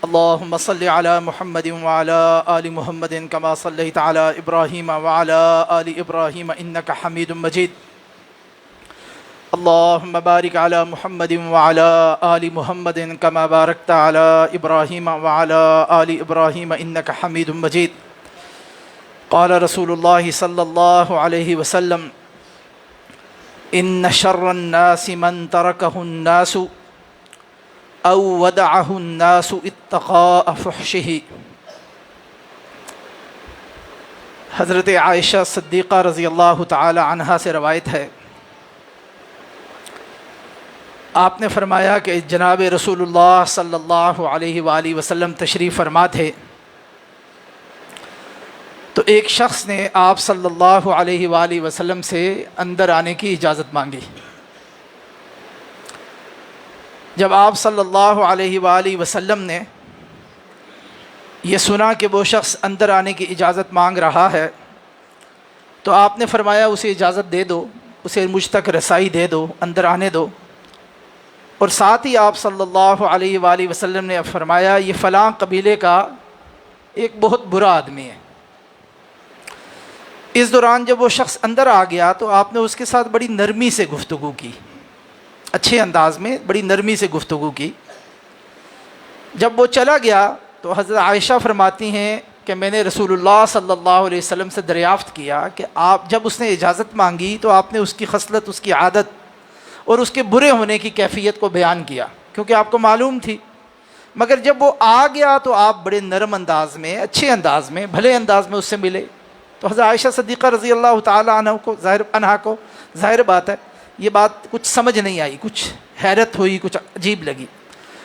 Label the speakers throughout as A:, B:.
A: اللهم صل على محمد وعلى آل محمد كما صليت على إبراهيم وعلى آل إبراهيم إنك حميد مجيد. اللهم بارك على محمد وعلى آل محمد كما باركت على إبراهيم وعلى آل إبراهيم إنك حميد مجيد. قال رسول الله صلى الله عليه وسلم: إن شر الناس من تركه الناس او ودعه الناس اتقاء فحشه. حضرت عائشہ صدیقہ رضی اللہ تعالی عنہا سے روایت ہے، آپ نے فرمایا کہ جناب رسول اللہ صلی اللہ علیہ وآلہ وسلم تشریف فرما تھے تو ایک شخص نے آپ صلی اللہ علیہ وآلہ وسلم سے اندر آنے کی اجازت مانگی۔ جب آپ صلی اللہ علیہ وآلہ وسلم نے یہ سنا کہ وہ شخص اندر آنے کی اجازت مانگ رہا ہے تو آپ نے فرمایا اسے اجازت دے دو، اسے مجھ تک رسائی دے دو، اندر آنے دو۔ اور ساتھ ہی آپ صلی اللہ علیہ وآلہ وسلم نے فرمایا یہ فلاں قبیلے کا ایک بہت برا آدمی ہے۔ اس دوران جب وہ شخص اندر آ گیا تو آپ نے اس کے ساتھ بڑی نرمی سے گفتگو کی، اچھے انداز میں بڑی نرمی سے گفتگو کی۔ جب وہ چلا گیا تو حضرت عائشہ فرماتی ہیں کہ میں نے رسول اللہ صلی اللہ علیہ وسلم سے دریافت کیا کہ آپ جب اس نے اجازت مانگی تو آپ نے اس کی خصلت، اس کی عادت اور اس کے برے ہونے کی کیفیت کو بیان کیا کیونکہ آپ کو معلوم تھی، مگر جب وہ آ گیا تو آپ بڑے نرم انداز میں، اچھے انداز میں، بھلے انداز میں اس سے ملے۔ تو حضرت عائشہ صدیقہ رضی اللہ تعالی عنہا کو ظاہر بات ہے یہ بات کچھ سمجھ نہیں آئی، کچھ حیرت ہوئی، کچھ عجیب لگی۔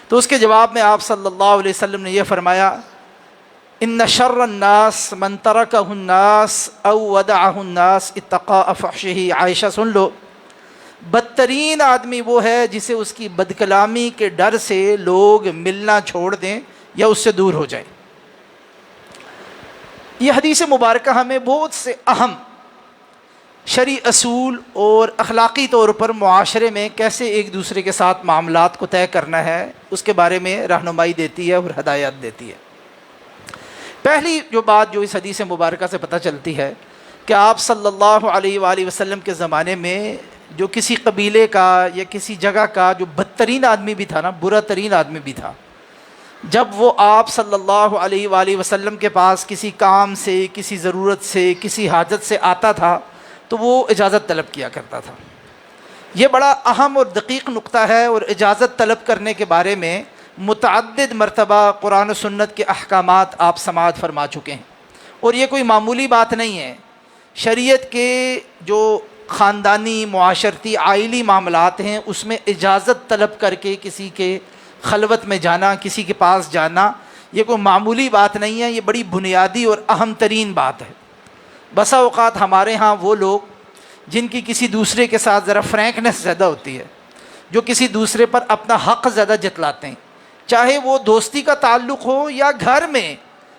A: تو اس کے جواب میں آپ صلی اللہ علیہ وسلم نے یہ فرمایا: ان شر الناس من ترکہ الناس او ودعہ الناس اتقاء فحشہ۔ عائشہ سن لو، بدترین آدمی وہ ہے جسے اس کی بدکلامی کے ڈر سے لوگ ملنا چھوڑ دیں یا اس سے دور ہو جائیں۔ یہ حدیث مبارکہ ہمیں بہت سے اہم شرعی اصول اور اخلاقی طور پر معاشرے میں کیسے ایک دوسرے کے ساتھ معاملات کو طے کرنا ہے اس کے بارے میں رہنمائی دیتی ہے اور ہدایات دیتی ہے۔ پہلی جو بات جو اس حدیث مبارکہ سے پتہ چلتی ہے کہ آپ صلی اللہ علیہ وآلہ وسلم کے زمانے میں جو کسی قبیلے کا یا کسی جگہ کا جو بدترین آدمی بھی تھا نا، برا ترین آدمی بھی تھا، جب وہ آپ صلی اللہ علیہ وآلہ وسلم کے پاس کسی کام سے، کسی ضرورت سے، کسی حاجت سے آتا تھا تو وہ اجازت طلب کیا کرتا تھا۔ یہ بڑا اہم اور دقیق نقطہ ہے، اور اجازت طلب کرنے کے بارے میں متعدد مرتبہ قرآن و سنت کے احکامات آپ سماعت فرما چکے ہیں، اور یہ کوئی معمولی بات نہیں ہے۔ شریعت کے جو خاندانی، معاشرتی، عائلی معاملات ہیں اس میں اجازت طلب کر کے کسی کے خلوت میں جانا، کسی کے پاس جانا، یہ کوئی معمولی بات نہیں ہے، یہ بڑی بنیادی اور اہم ترین بات ہے۔ بسا اوقات ہمارے ہاں وہ لوگ جن کی کسی دوسرے کے ساتھ ذرا فرینکنس زیادہ ہوتی ہے، جو کسی دوسرے پر اپنا حق زیادہ جتلاتے ہیں، چاہے وہ دوستی کا تعلق ہو یا گھر میں،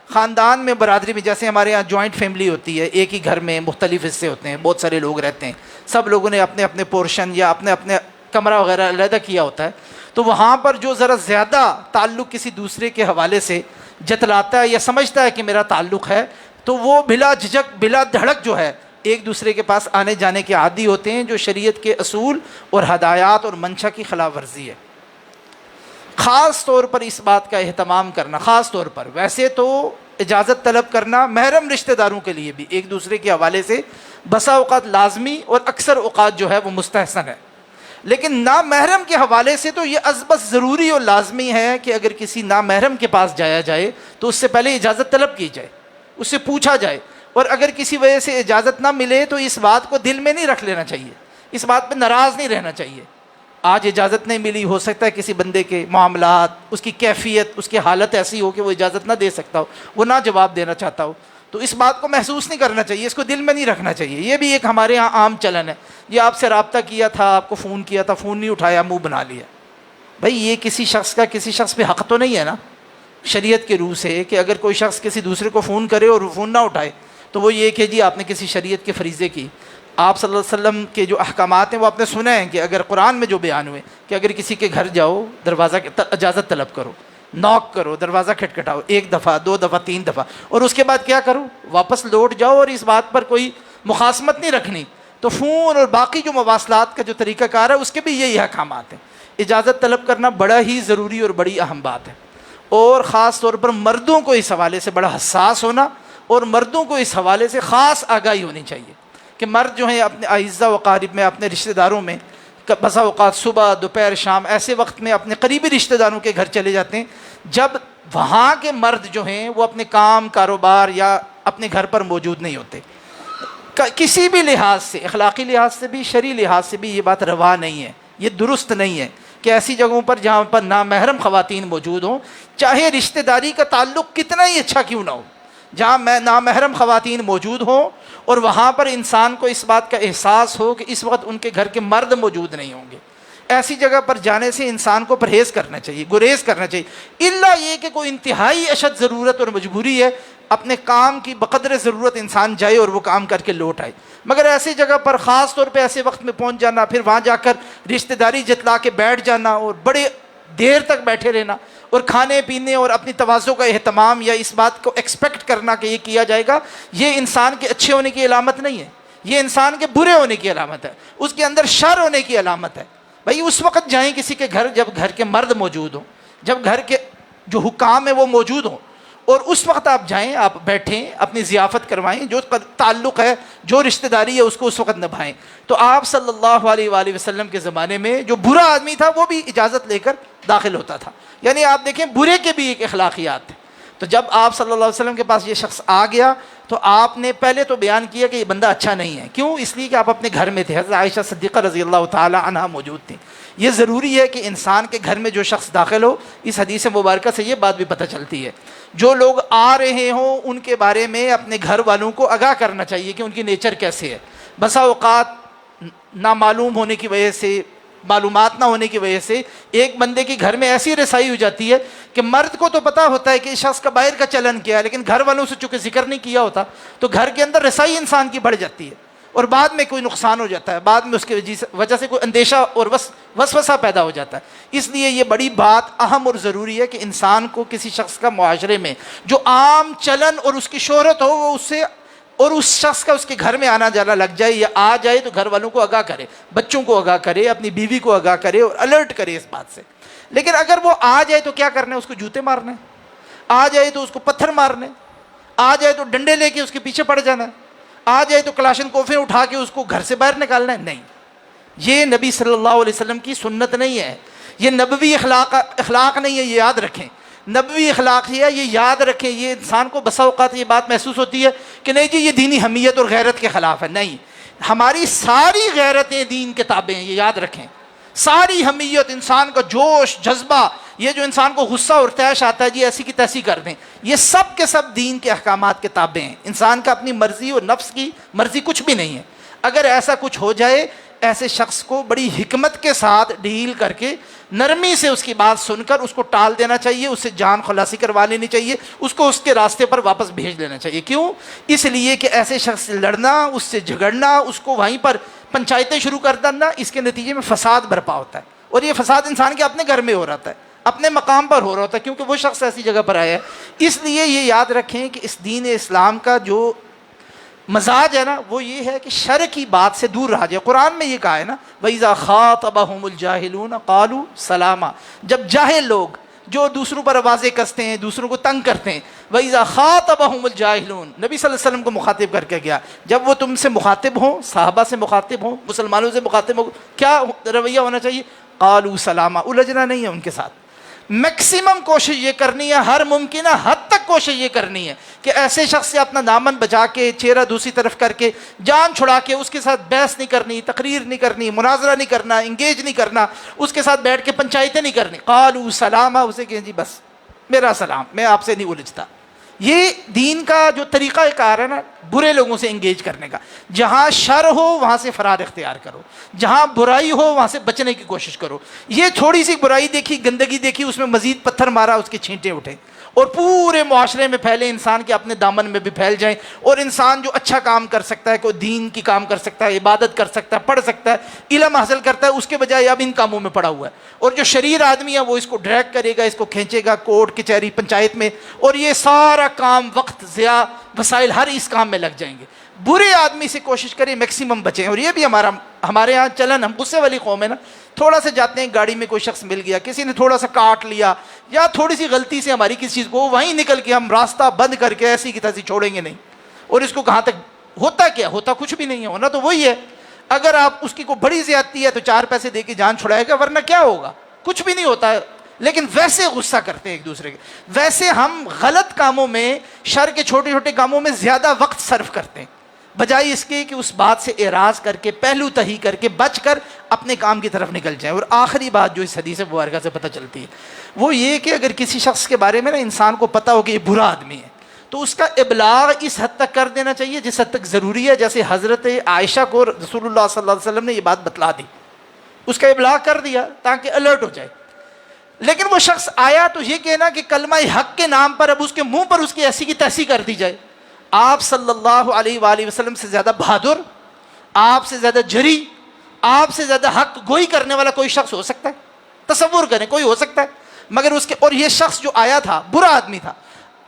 A: خاندان میں، برادری میں۔ جیسے ہمارے یہاں جوائنٹ فیملی ہوتی ہے، ایک ہی گھر میں مختلف حصے ہوتے ہیں، بہت سارے لوگ رہتے ہیں، سب لوگوں نے اپنے اپنے پورشن یا اپنے اپنے کمرہ وغیرہ علیحدہ کیا ہوتا ہے، تو وہاں پر جو ذرا زیادہ تعلق کسی دوسرے کے حوالے سے جتلاتا ہے یا سمجھتا ہے کہ میرا تعلق ہے، تو وہ بلا جھجک، بلا دھڑک جو ہے ایک دوسرے کے پاس آنے جانے کے عادی ہوتے ہیں، جو شریعت کے اصول اور ہدایات اور منشا کی خلاف ورزی ہے۔ خاص طور پر اس بات کا اہتمام کرنا، خاص طور پر ویسے تو اجازت طلب کرنا محرم رشتہ داروں کے لیے بھی ایک دوسرے کے حوالے سے بسا اوقات لازمی اور اکثر اوقات جو ہے وہ مستحسن ہے، لیکن نامحرم کے حوالے سے تو یہ ازبس ضروری اور لازمی ہے کہ اگر کسی نامحرم کے پاس جایا جائے تو اس سے پہلے اجازت طلب کی جائے، اس سے پوچھا جائے، اور اگر کسی وجہ سے اجازت نہ ملے تو اس بات کو دل میں نہیں رکھ لینا چاہیے، اس بات پہ ناراض نہیں رہنا چاہیے۔ آج اجازت نہیں ملی، ہو سکتا ہے کسی بندے کے معاملات، اس کی کیفیت، اس کی حالت ایسی ہو کہ وہ اجازت نہ دے سکتا ہو، وہ نہ جواب دینا چاہتا ہو، تو اس بات کو محسوس نہیں کرنا چاہیے، اس کو دل میں نہیں رکھنا چاہیے۔ یہ بھی ایک ہمارے ہاں عام چلن ہے، یہ آپ سے رابطہ کیا تھا، آپ کو فون کیا تھا، فون نہیں اٹھایا، منہ بنا لیا۔ بھائی یہ کسی شخص کا کسی شخص پہ حق تو نہیں ہے نا شریعت کے روح سے، کہ اگر کوئی شخص کسی دوسرے کو فون کرے اور فون نہ اٹھائے تو وہ یہ کہ جی آپ نے کسی شریعت کے فریضے کی۔ آپ صلی اللہ علیہ وسلم کے جو احکامات ہیں وہ آپ نے سنے ہیں کہ اگر قرآن میں جو بیان ہوئے کہ اگر کسی کے گھر جاؤ دروازہ اجازت طلب کرو، ناک کرو، دروازہ کھٹکھٹاؤ، 1 دفعہ 2 دفعہ 3 دفعہ، اور اس کے بعد کیا کرو، واپس لوٹ جاؤ، اور اس بات پر کوئی مخاصمت نہیں رکھنی۔ تو فون اور باقی جو مواصلات کا جو طریقہ کار ہے اس کے بھی یہی احکامات ہیں۔ اجازت طلب کرنا بڑا ہی ضروری اور بڑی اہم بات ہے، اور خاص طور پر مردوں کو اس حوالے سے بڑا حساس ہونا، اور مردوں کو اس حوالے سے خاص آگاہی ہونی چاہیے کہ مرد جو ہیں اپنے اعزاء و اقارب میں، اپنے رشتہ داروں میں، بسا اوقات صبح دوپہر شام ایسے وقت میں اپنے قریبی رشتہ داروں کے گھر چلے جاتے ہیں جب وہاں کے مرد جو ہیں وہ اپنے کام کاروبار یا اپنے گھر پر موجود نہیں ہوتے۔ کسی بھی لحاظ سے، اخلاقی لحاظ سے بھی، شرعی لحاظ سے بھی یہ بات روا نہیں ہے، یہ درست نہیں ہے کہ ایسی جگہوں پر جہاں پر نامحرم خواتین موجود ہوں، چاہے رشتہ داری کا تعلق کتنا ہی اچھا کیوں نہ ہو، جہاں نامحرم خواتین موجود ہوں اور وہاں پر انسان کو اس بات کا احساس ہو کہ اس وقت ان کے گھر کے مرد موجود نہیں ہوں گے، ایسی جگہ پر جانے سے انسان کو پرہیز کرنا چاہیے، گریز کرنا چاہیے، الا یہ کہ کوئی انتہائی اشد ضرورت اور مجبوری ہے، اپنے کام کی بقدر ضرورت انسان جائے اور وہ کام کر کے لوٹ آئے۔ مگر ایسی جگہ پر خاص طور پہ ایسے وقت میں پہنچ جانا، پھر وہاں جا کر رشتہ داری جتلا کے بیٹھ جانا اور بڑے دیر تک بیٹھے رہنا، اور کھانے پینے اور اپنی تواضع کا اہتمام یا اس بات کو ایکسپیکٹ کرنا کہ یہ کیا جائے گا، یہ انسان کے اچھے ہونے کی علامت نہیں ہے، یہ انسان کے برے ہونے کی علامت ہے، اس کے اندر شر ہونے کی علامت ہے۔ بھائی اس وقت جائیں کسی کے گھر جب گھر کے مرد موجود ہوں، جب گھر کے جو حکام ہیں وہ موجود ہوں، اور اس وقت آپ جائیں، آپ بیٹھیں، اپنی ضیافت کروائیں، جو تعلق ہے، جو رشتہ داری ہے اس کو اس وقت نبھائیں۔ تو آپ صلی اللہ علیہ وآلہ وسلم کے زمانے میں جو برا آدمی تھا وہ بھی اجازت لے کر داخل ہوتا تھا، یعنی آپ دیکھیں برے کے بھی ایک اخلاقیات تھے۔ تو جب آپ صلی اللہ علیہ وسلم کے پاس یہ شخص آ گیا تو آپ نے پہلے تو بیان کیا کہ یہ بندہ اچھا نہیں ہے، کیوں؟ اس لیے کہ آپ اپنے گھر میں تھے، حضرت عائشہ صدیقہ رضی اللہ تعالی عنہا موجود تھیں۔ یہ ضروری ہے کہ انسان کے گھر میں جو شخص داخل ہو، اس حدیث مبارکہ سے یہ بات بھی پتہ چلتی ہے، جو لوگ آ رہے ہوں ان کے بارے میں اپنے گھر والوں کو آگاہ کرنا چاہیے کہ ان کی نیچر کیسے ہے۔ بسا اوقات نامعلوم ہونے کی وجہ سے، معلومات نہ ہونے کی وجہ سے ایک بندے کے گھر میں ایسی رسائی ہو جاتی ہے کہ مرد کو تو پتہ ہوتا ہے کہ اس شخص کا باہر کا چلن کیا ہے، لیکن گھر والوں سے چونکہ ذکر نہیں کیا ہوتا تو گھر کے اندر رسائی انسان کی بڑھ جاتی ہے، اور بعد میں کوئی نقصان ہو جاتا ہے، بعد میں اس کی وجہ سے کوئی اندیشہ اور وسوسہ پیدا ہو جاتا ہے۔ اس لیے یہ بڑی بات اہم اور ضروری ہے کہ انسان کو کسی شخص کا معاشرے میں جو عام چلن اور اس کی شہرت ہو، وہ اس سے اور اس شخص کا اس کے گھر میں آنا جانا لگ جائے یا آ جائے تو گھر والوں کو آگاہ کرے، بچوں کو آگاہ کرے، اپنی بیوی کو آگاہ کرے اور الرٹ کرے اس بات سے۔ لیکن اگر وہ آ جائے تو کیا کرنا ہے؟ اس کو جوتے مارنے، آ جائے تو اس کو پتھر مارنے، آ جائے تو ڈنڈے لے کے اس کے پیچھے پڑ جانا ہے، آ جائے تو کلاشن کوفیں اٹھا کے اس کو گھر سے باہر نکالنا ہے۔ نہیں، یہ نبی صلی اللہ علیہ وسلم کی سنت نہیں ہے، یہ نبوی اخلاق نہیں ہے، یہ یاد رکھیں۔ نبوی اخلاق ہے، یہ یاد رکھیں۔ یہ انسان کو بسا اوقات یہ بات محسوس ہوتی ہے کہ نہیں جی یہ دینی حمیت اور غیرت کے خلاف ہے، نہیں، ہماری ساری غیرتیں دین کے تابع ہیں، یہ یاد رکھیں۔ ساری حمیت، انسان کا جوش جذبہ، یہ جو انسان کو غصہ اور طیش آتا ہے جی ایسی کی تیسی کر دیں، یہ سب کے سب دین کے احکامات کے تابع ہیں۔ انسان کا اپنی مرضی اور نفس کی مرضی کچھ بھی نہیں ہے۔ اگر ایسا کچھ ہو جائے، ایسے شخص کو بڑی حکمت کے ساتھ ڈیل کر کے نرمی سے اس کی بات سن کر اس کو ٹال دینا چاہیے، اس سے جان خلاصی کروا لینی چاہیے، اس کو اس کے راستے پر واپس بھیج لینا چاہیے۔ کیوں؟ اس لیے کہ ایسے شخص سے لڑنا، اس سے جھگڑنا، اس کو وہیں پر پنچایتیں شروع کر دینا، اس کے نتیجے میں فساد برپا ہوتا ہے، اور یہ فساد انسان کے اپنے گھر میں ہو رہا ہے، اپنے مقام پر ہو رہا ہوتا ہے، کیونکہ وہ شخص ایسی جگہ پر آیا ہے۔ اس لیے یہ یاد رکھیں کہ اس دین اسلام کا جو مزاج ہے نا وہ یہ ہے کہ شر کی بات سے دور رہا جائے۔ قرآن میں یہ کہا ہے نا وَإِذَا خَاطَبَهُمُ الْجَاهِلُونَ قَالُوا سَلَامًا، جب جاہل لوگ جو دوسروں پر آوازیں کستے ہیں، دوسروں کو تنگ کرتے ہیں، وَإِذَا خَاطَبَهُمُ الْجَاهِلُونَ، نبی صلی اللہ علیہ وسلم کو مخاطب کر کے گیا، جب وہ تم سے مخاطب ہوں، صحابہ سے مخاطب ہوں، مسلمانوں سے مخاطب ہوں، کیا رویہ ہونا چاہیے؟ قَالُوا سَلَامًا، الجھنا نہیں ہے ان کے ساتھ۔ میکسیمم کوشش یہ کرنی ہے، ہر ممکنہ حد تک کوشش یہ کرنی ہے کہ ایسے شخص سے اپنا دامن بچا کے، چہرہ دوسری طرف کر کے، جان چھڑا کے اس کے ساتھ بحث نہیں کرنی، تقریر نہیں کرنی، مناظرہ نہیں کرنا، انگیج نہیں کرنا، اس کے ساتھ بیٹھ کے پنچایتیں نہیں کرنی۔ قالوا سلاما، اسے کہیں جی بس میرا سلام، میں آپ سے نہیں الجھتا۔ یہ دین کا جو طریقہ کار ہے نا برے لوگوں سے انگیج کرنے کا، جہاں شر ہو وہاں سے فرار اختیار کرو، جہاں برائی ہو وہاں سے بچنے کی کوشش کرو۔ یہ تھوڑی سی برائی دیکھی، گندگی دیکھی، اس میں مزید پتھر مارا، اس کے چھینٹے اٹھے، اور پورے معاشرے میں پھیلے، انسان کے اپنے دامن میں بھی پھیل جائیں، اور انسان جو اچھا کام کر سکتا ہے، کوئی دین کی کام کر سکتا ہے، عبادت کر سکتا ہے، پڑھ سکتا ہے، علم حاصل کرتا ہے، اس کے بجائے اب ان کاموں میں پڑا ہوا ہے. اور جو شریر آدمی ہے وہ اس کو ڈریگ کرے گا، اس کو کھینچے گا کورٹ کچہری پنچایت میں، اور یہ سارا کام، وقت ضیاع، وسائل ہر اس کام میں لگ جائیں گے. برے آدمی سے کوشش کریں میکسیمم بچیں. اور یہ بھی ہمارے یہاں چلن، ہم غصے والی قوم ہے نا، تھوڑا سا جاتے ہیں گاڑی میں کوئی شخص مل گیا، کسی نے تھوڑا سا کاٹ لیا، یا تھوڑی سی غلطی سے ہماری کسی چیز کو، وہیں نکل کے ہم راستہ بند کر کے ایسی کی تیسی چھوڑیں گے نہیں. اور اس کو کہاں تک ہوتا، کیا ہوتا کچھ بھی نہیں ہے، ہونا تو وہی ہے. اگر آپ اس کی کوئی بڑی زیادتی ہے تو 4 پیسے دے کے جان چھڑائے گا، ورنہ کیا ہوگا، کچھ بھی نہیں ہوتا ہے. لیکن ویسے غصہ کرتے ہیں ایک دوسرے کے، ویسے ہم غلط کاموں میں، شر کے چھوٹے چھوٹے کاموں میں زیادہ وقت صرف کرتے ہیں، بجائے اس کے کہ اس بات سے اعراض کر کے، پہلو تہی کر کے، بچ کر اپنے کام کی طرف نکل جائیں. اور آخری بات جو اس حدیث مبارکہ سے پتہ چلتی ہے وہ یہ کہ اگر کسی شخص کے بارے میں نا انسان کو پتہ ہو کہ یہ برا آدمی ہے، تو اس کا ابلاغ اس حد تک کر دینا چاہیے جس حد تک ضروری ہے. جیسے حضرت عائشہ کو رسول اللہ صلی اللہ علیہ وسلم نے یہ بات بتلا دی، اس کا ابلاغ کر دیا تاکہ الرٹ ہو جائے. لیکن وہ شخص آیا تو یہ کہنا کہ کلمہ حق کے نام پر اب اس کے منہ پر اس کی ایسی کی تیسی کر دی جائے. آپ صلی اللہ علیہ وآلہ وسلم سے زیادہ بہادر، آپ سے زیادہ جری، آپ سے زیادہ حق گوئی کرنے والا کوئی شخص ہو سکتا ہے؟ تصور کریں، کوئی ہو سکتا ہے؟ مگر اس کے، اور یہ شخص جو آیا تھا برا آدمی تھا،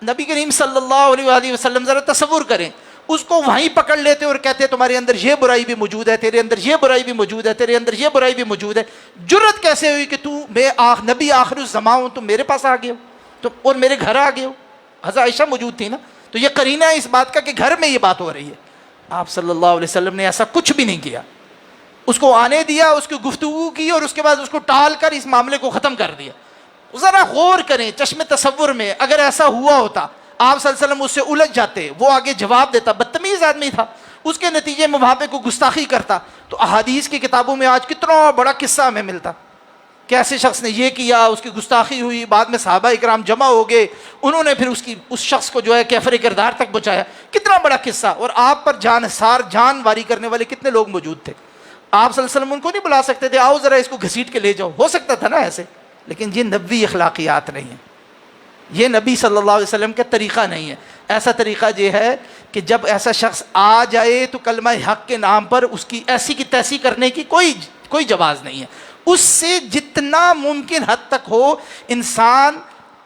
A: نبی کریم صلی اللہ علیہ وآلہ وسلم ذرا تصور کریں، اس کو وہیں پکڑ لیتے اور کہتے تمہارے اندر یہ برائی بھی موجود ہے، تیرے اندر یہ برائی بھی موجود ہے، تیرے اندر یہ برائی بھی موجود ہے. جرت کیسے ہوئی کہ میں نبی آخر الزمان ہوں، تم میرے پاس آ گئے ہو، تم اور میرے گھر آ گئے ہو؟ حضرت عائشہ موجود تھی نا، تو یہ قرینہ ہے اس بات کا کہ گھر میں یہ بات ہو رہی ہے. آپ صلی اللہ علیہ وسلم نے ایسا کچھ بھی نہیں کیا، اس کو آنے دیا، اس کی گفتگو کی، اور اس کے بعد اس کو ٹال کر اس معاملے کو ختم کر دیا. ذرا غور کریں چشم تصور میں، اگر ایسا ہوا ہوتا آپ صلی اللہ علیہ وسلم اس سے الجھ جاتے، وہ آگے جواب دیتا، بدتمیز آدمی تھا، اس کے نتیجے میں وہاں پہ کوئی گستاخی کرتا، تو احادیث کی کتابوں میں آج کتنا بڑا قصہ ہمیں ملتا کہ ایسے شخص نے یہ کیا، اس کی گستاخی ہوئی، بعد میں صحابہ اکرام جمع ہو گئے، انہوں نے پھر اس شخص کو جو ہے کیفر کردار تک پہنچایا. کتنا بڑا قصہ. اور آپ پر جان واری کرنے والے کتنے لوگ موجود تھے. آپ صلی اللہ علیہ وسلم ان کو نہیں بلا سکتے تھے، آؤ ذرا اس کو گھسیٹ کے لے جاؤ، ہو سکتا تھا نا ایسے. لیکن یہ نبوی اخلاقیات نہیں ہیں، یہ نبی صلی اللہ علیہ وسلم کا طریقہ نہیں ہے. ایسا طریقہ یہ ہے کہ جب ایسا شخص آ جائے تو کلمہ حق کے نام پر اس کی ایسی کی تیسی کرنے کی کوئی جواز نہیں ہے. اس سے جتنا ممکن حد تک ہو انسان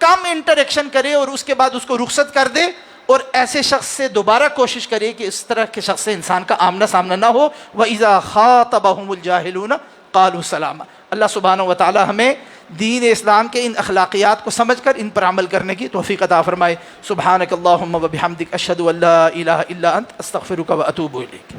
A: کم انٹریکشن کرے اور اس کے بعد اس کو رخصت کر دے، اور ایسے شخص سے دوبارہ کوشش کرے کہ اس طرح کے شخص سے انسان کا آمنا سامنا نہ ہو. وَإِذَا خَاطَبَهُمُ الْجَاهِلُونَ قَالُوا سَلَامًا. اللہ سبحانہ و تعالی ہمیں دین اسلام کے ان اخلاقیات کو سمجھ کر ان پر عمل کرنے کی توفیق عطا فرمائے. سبحانک اللہم و بحمدک، اشہد ان لا الہ الا انت، استغفرک و اتوب الیک.